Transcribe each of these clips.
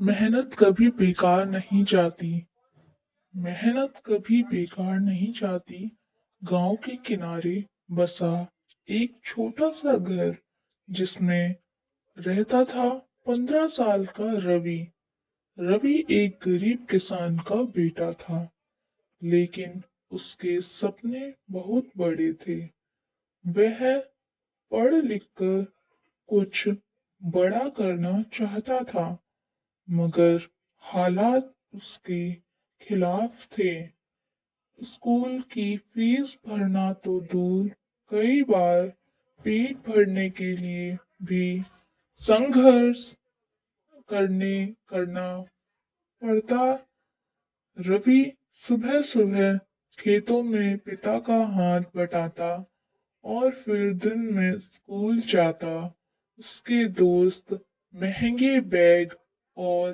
मेहनत कभी बेकार नहीं जाती। मेहनत कभी बेकार नहीं जाती। गांव के किनारे बसा एक छोटा सा घर जिसमें रहता था 15 साल का रवि। रवि एक गरीब किसान का बेटा था, लेकिन उसके सपने बहुत बड़े थे। वह पढ़ लिख कर कुछ बड़ा करना चाहता था, मगर हालात उसके खिलाफ थे। स्कूल की फीस भरना तो दूर, कई बार पेट भरने के लिए भी संघर्ष करना पड़ता। रवि सुबह सुबह खेतों में पिता का हाथ बटाता और फिर दिन में स्कूल जाता। उसके दोस्त महंगे बैग और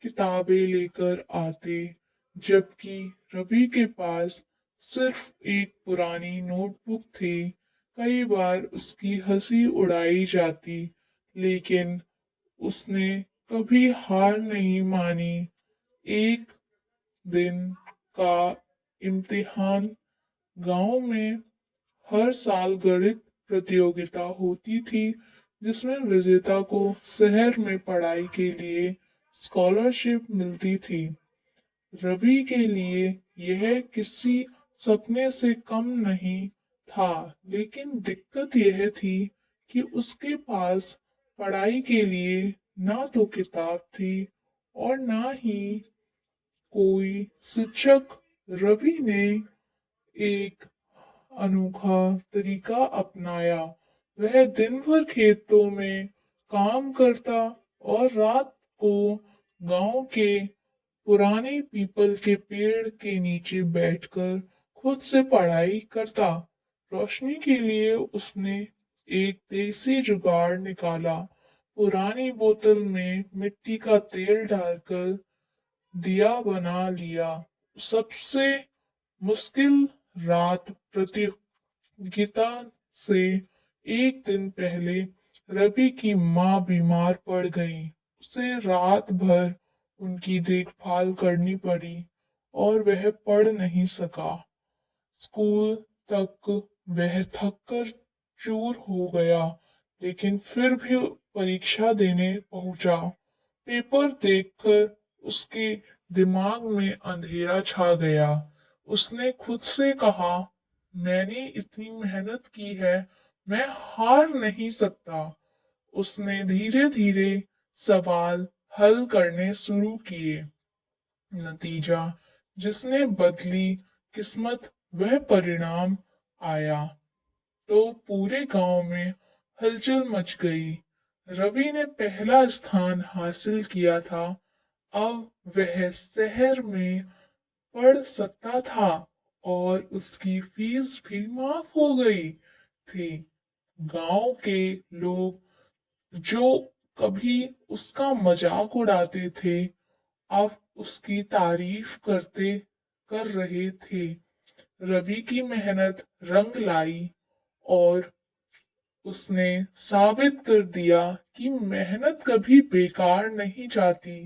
किताबें लेकर आते, जबकि रवि के पास सिर्फ एक पुरानी नोटबुक थी। कई बार उसकी हंसी उड़ाई जाती, लेकिन उसने कभी हार नहीं मानी। एक दिन का इम्तिहान। गांव में हर साल गणित प्रतियोगिता होती थी, जिसमें विजेता को शहर में पढ़ाई के लिए स्कॉलरशिप मिलती थी। रवि के लिए यह किसी सपने से कम नहीं था, लेकिन दिक्कत यह थी कि उसके पास पढ़ाई के लिए ना तो किताब थी और ना ही कोई शिक्षक। रवि ने एक अनोखा तरीका अपनाया। वह दिन भर खेतों में काम करता और रात को गांव के पुराने पीपल के पेड़ के नीचे बैठकर खुद से पढ़ाई करता। रोशनी के लिए उसने एक देसी जुगाड़ निकाला। पुरानी बोतल में मिट्टी का तेल डालकर दिया बना लिया। सबसे मुश्किल रात प्रतियोगिता से एक दिन पहले रवि की माँ बीमार पड़ गई। उसे रात भर उनकी देखभाल करनी पड़ी और वह पढ़ नहीं सका। स्कूल तक वह थक कर चूर हो गया, लेकिन फिर भी परीक्षा देने पहुंचा। पेपर देखकर उसके दिमाग में अंधेरा छा गया। उसने खुद से कहा, मैंने इतनी मेहनत की है, मैं हार नहीं सकता। उसने धीरे धीरे सवाल हल करने शुरू किए। नतीजा जिसने बदली किस्मत, वह परिणाम आया तो पूरे गांव में हलचल मच गई। रवि ने पहला स्थान हासिल किया था। अब वह शहर में पढ़ सकता था और उसकी फीस भी माफ हो गई थी। गांव के लोग जो कभी उसका मजाक उड़ाते थे, अब उसकी तारीफ कर रहे थे। रवि की मेहनत रंग लाई और उसने साबित कर दिया कि मेहनत कभी बेकार नहीं जाती।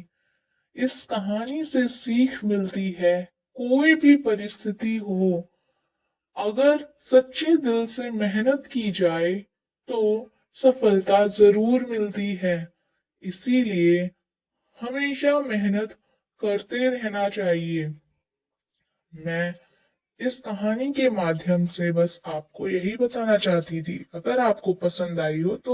इस कहानी से सीख मिलती है, कोई भी परिस्थिति हो, अगर सच्चे दिल से मेहनत की जाए तो सफलता जरूर मिलती है। इसीलिए हमेशा मेहनत करते रहना चाहिए। मैं इस कहानी के माध्यम से बस आपको यही बताना चाहती थी। अगर आपको पसंद आई हो तो